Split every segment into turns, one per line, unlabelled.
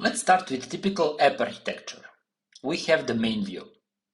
Let's start with typical app architecture. We have the main view.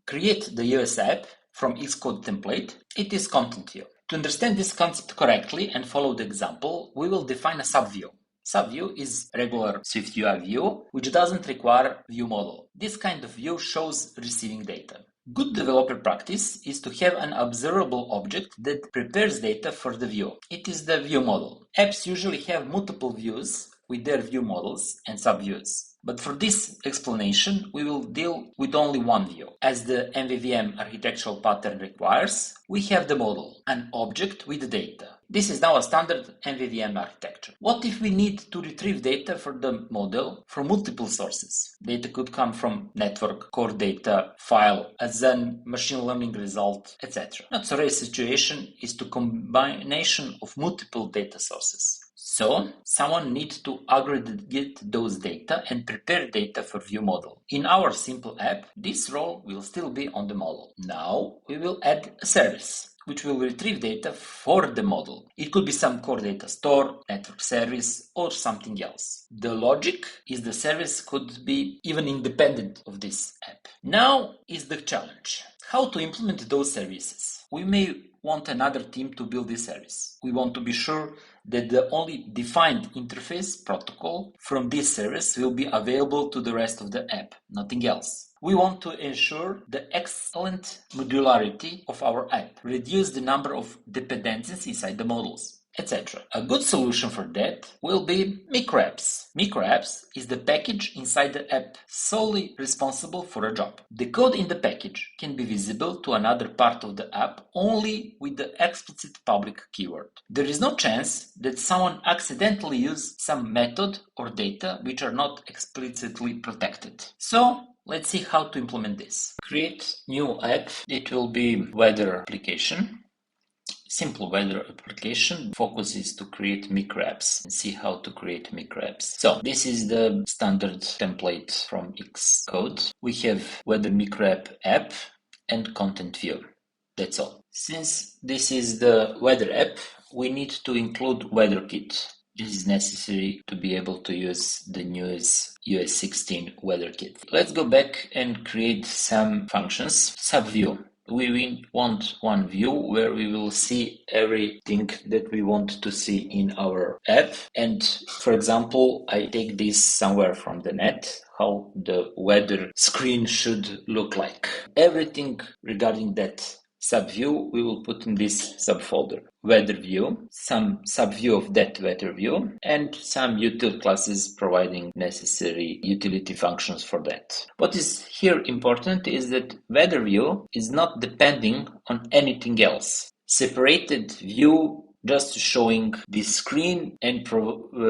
Create the iOS app from Xcode template. It is content view. To understand this concept correctly and follow the example, we will define a subview. Subview is regular SwiftUI view, which doesn't require view model. This kind of view shows receiving data. Good developer practice is to have an observable object that prepares data for the view. It is the view model. Apps usually have multiple views with their view models and subviews. But for this explanation, we will deal with only one view. As the MVVM architectural pattern requires, we have the model, an object with data. This is now a standard MVVM architecture. What if we need to retrieve data for the model from multiple sources? Data could come from network, core data, file, a Zen, machine learning result, etc. Not so rare situation is the combination of multiple data sources. So, someone needs to aggregate those data and prepare data for view model. In our simple app, this role will still be on the model. Now, we will add a service which will retrieve data for the model. It could be some core data store, network service, or something else. The logic is the service could be even independent of this app. Now is the challenge. How to implement those services? We may want another team to build this service. We want to be sure that the only defined interface protocol from this service will be available to the rest of the app, nothing else. We want to ensure the excellent modularity of our app, reduce the number of dependencies inside the models, etc. A good solution for that will be MicroApps. MicroApps is the package inside the app solely responsible for a job. The code in the package can be visible to another part of the app only with the explicit public keyword. There is no chance that someone accidentally uses some method or data which are not explicitly protected. So, let's see how to implement this. Create new app. It will be weather application. Simple weather application. Focus is to create MicroApps and see how to create MicroApps. So this is the standard template from Xcode. We have weather MicroApp app and content view. That's all. Since this is the weather app, we need to include WeatherKit. This is necessary to be able to use the newest iOS 16 WeatherKit. Let's go back and create some functions. Subview. We want one view where we will see everything that we want to see in our app. And for example, I take this somewhere from the net, how the weather screen should look like. Everything regarding that subview we will put in this subfolder. Weather view, some subview of that weather view, and some util classes providing necessary utility functions for that. What is here important is that weather view is not depending on anything else. Separated view just showing this screen and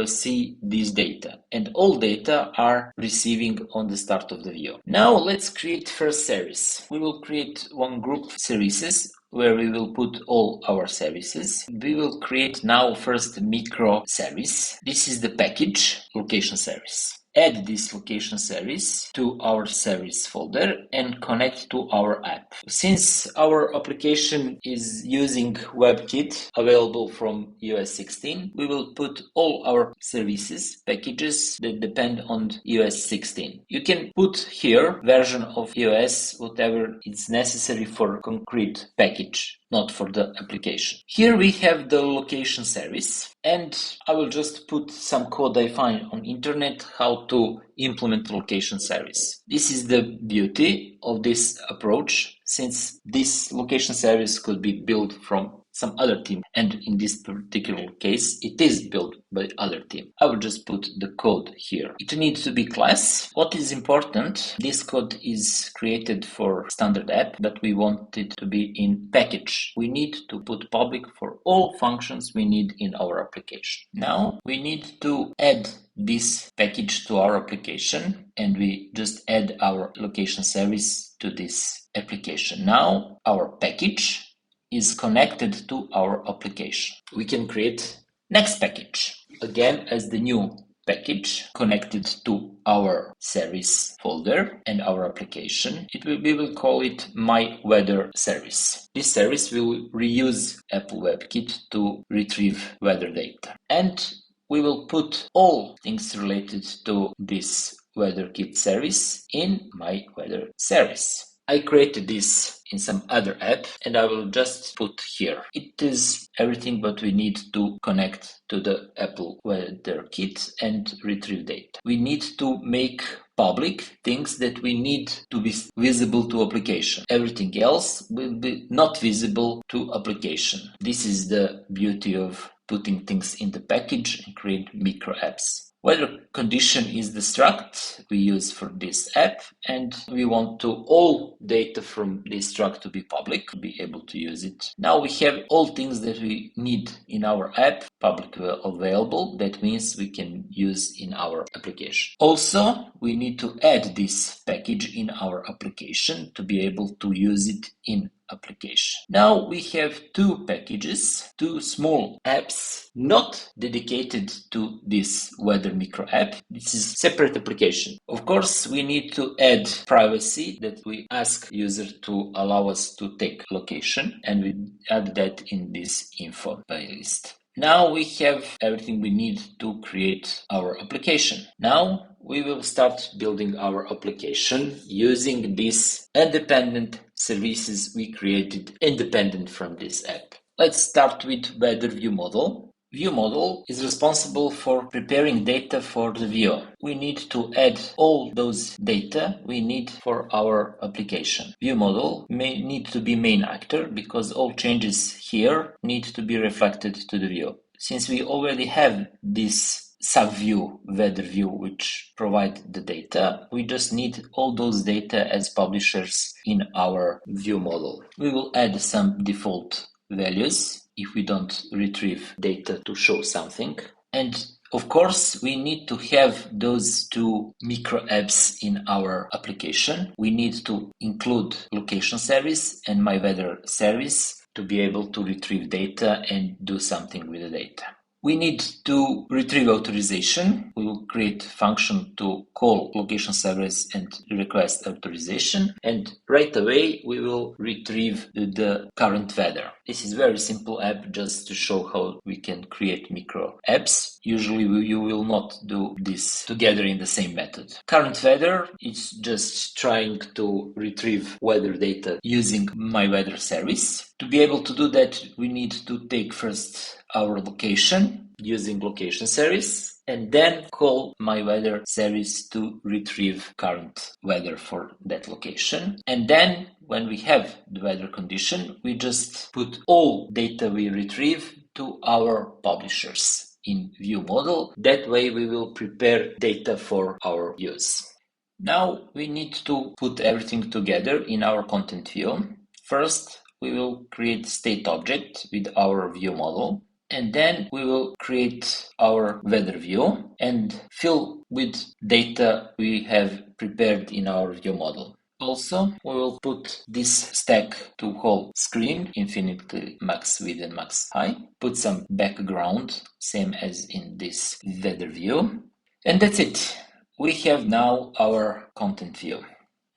see this data. And all data are receiving on the start of the view. Now let's create first service. We will create one group services where we will put all our services. We will create now first micro service. This is the package location service. Add this location service to our service folder and connect to our app. Since our application is using WebKit available from iOS 16, we will put all our services, packages that depend on iOS 16. You can put here version of iOS, whatever is necessary for concrete package, not for the application. Here we have the location service, and I will just put some code I find on internet how to implement location service. This is the beauty of this approach, since this location service could be built from some other team, and in this particular case it is built by other team. I will just put the code here. It needs to be class. What is important, this code is created for standard app, but we want it to be in package. We need to put public for all functions we need in our application. Now we need to add this package to our application, and we just add our location service to this application. Now our package is connected to our application. We can create next package, again as the new package connected to our service folder and our application. We will call it My Weather Service. This service will reuse Apple WebKit to retrieve weather data. And we will put all things related to this weather kit service in my weather service. I created this in some other app and I will just put here. It is everything but we need to connect to the Apple Weather Kit and retrieve data. We need to make public things that we need to be visible to application. Everything else will be not visible to application. This is the beauty of putting things in the package and create MicroApps. Weather condition is the struct we use for this app, and we want to all data from this struct to be public, to be able to use it. Now we have all things that we need in our app public available. That means we can use in our application. Also, we need to add this package in our application to be able to use it in application. Now we have two packages, two small apps not dedicated to this weather micro app. This is separate application. Of course, we need to add privacy that we ask user to allow us to take location, and we add that in this info playlist. Now we have everything we need to create our application. Now we will start building our application using these independent services we created independent from this app. Let's start with Weather View Model. View Model is responsible for preparing data for the view. We need to add all those data we need for our application. View Model may need to be main actor because all changes here need to be reflected to the view. Since we already have this subview, weather view, which provide the data, we just need all those data as publishers in our view model. We will add some default values if we don't retrieve data to show something. And of course, we need to have those two micro apps in our application. We need to include location service and my weather service to be able to retrieve data and do something with the data. We need to retrieve authorization. We will create a function to call location service and request authorization. And right away, we will retrieve the current weather. This is a very simple app just to show how we can create micro apps. Usually, you will not do this together in the same method. Current weather is just trying to retrieve weather data using my weather service. To be able to do that, we need to take first our location using location service and then call my weather service to retrieve current weather for that location. And then when we have the weather condition, we just put all data we retrieve to our publishers in view model. That way we will prepare data for our use. Now we need to put everything together in our content view. First, we will create state object with our view model. And then we will create our weather view and fill with data we have prepared in our view model. Also, we will put this stack to whole screen, infinitely max width and max height. Put some background, same as in this weather view. And that's it. We have now our content view.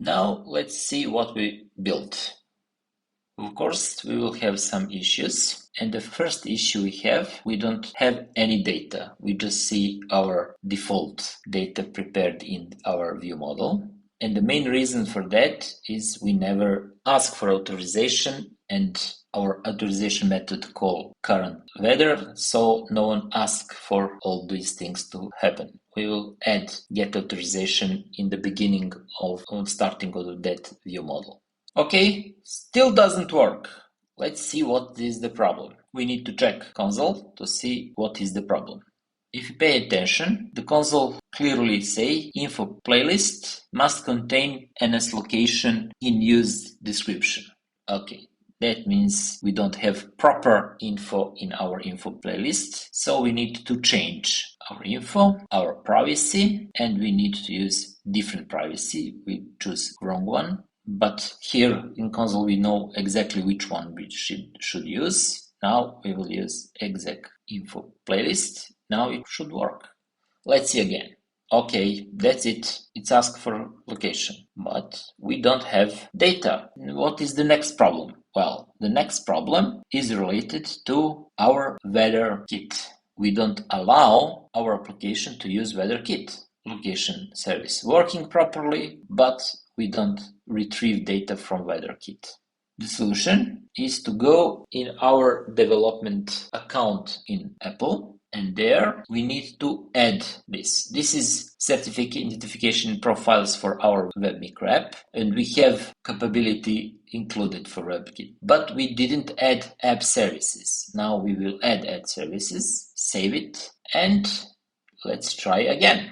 Now let's see what we built. Of course, we will have some issues. And the first issue we don't have any data. We just see our default data prepared in our view model. And the main reason for that is we never ask for authorization and our authorization method call current weather. So no one asks for all these things to happen. We will add get authorization in the beginning of starting of that view model. Okay, still doesn't work. Let's see what is the problem. We need to check console to see what is the problem. If you pay attention, the console clearly say info playlist must contain NS location in use description. Okay, that means we don't have proper info in our info playlist. So we need to change our info, our privacy, and we need to use different privacy. We choose wrong one. But here in console, we know exactly which one we should use. Now we will use exec info playlist. Now it should work. Let's see again. Okay, that's it. It's asked for location, but we don't have data. What is the next problem? Well, the next problem is related to our weather kit. We don't allow our application to use weather kit. application service working properly, but we don't retrieve data from WeatherKit. The solution is to go in our development account in Apple, and there we need to add this. This is certificate identification profiles for our web micro app, and we have capability included for WebKit, but we didn't add app services. Now we will add services, save it, and let's try again.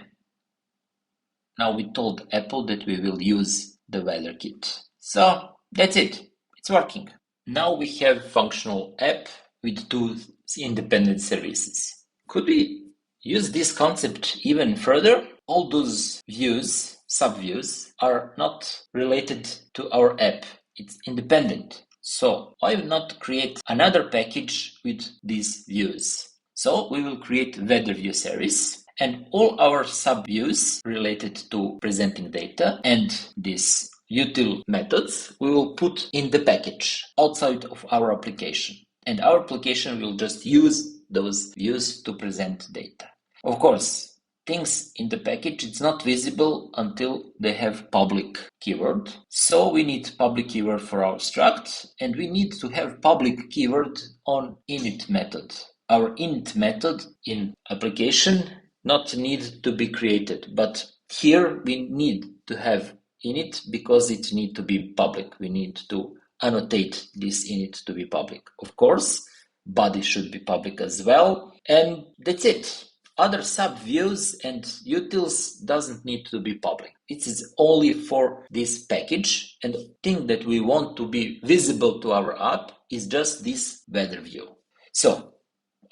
Now we told Apple that we will use the WeatherKit. So that's it. It's working. Now we have functional app with two independent services. Could we use this concept even further? All those views, subviews, are not related to our app. It's independent. So why not create another package with these views? So we will create weather view service, and all our subviews related to presenting data and this util methods we will put in the package outside of our application, and our application will just use those views to present data. Of course, things in the package, it's not visible until they have public keyword. So we need public keyword for our struct, and we need to have public keyword on init method. Our init method in application not need to be created, but here we need to have init because it need to be public. We need to annotate this init to be public. Of course, body should be public as well, and that's it. Other subviews and utils doesn't need to be public. It is only for this package, and the thing that we want to be visible to our app is just this weather view. So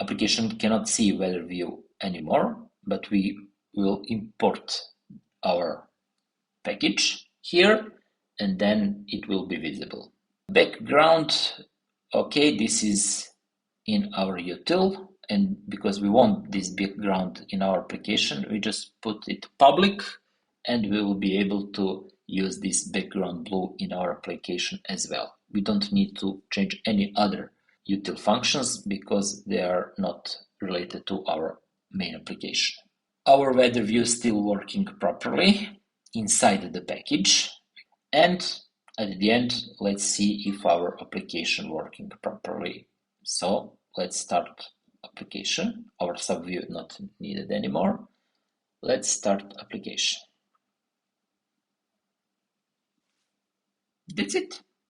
application cannot see weather view anymore, but we will import our package here, and then it will be visible. Background, okay, this is in our util, and because we want this background in our application, we just put it public, and we will be able to use this background blue in our application as well. We don't need to change any other util functions because they are not related to our main application. Our weather view is still working properly inside the package, and at the end, let's see if our application working properly. So let's start application. Our subview not needed anymore. Let's start application. That's it.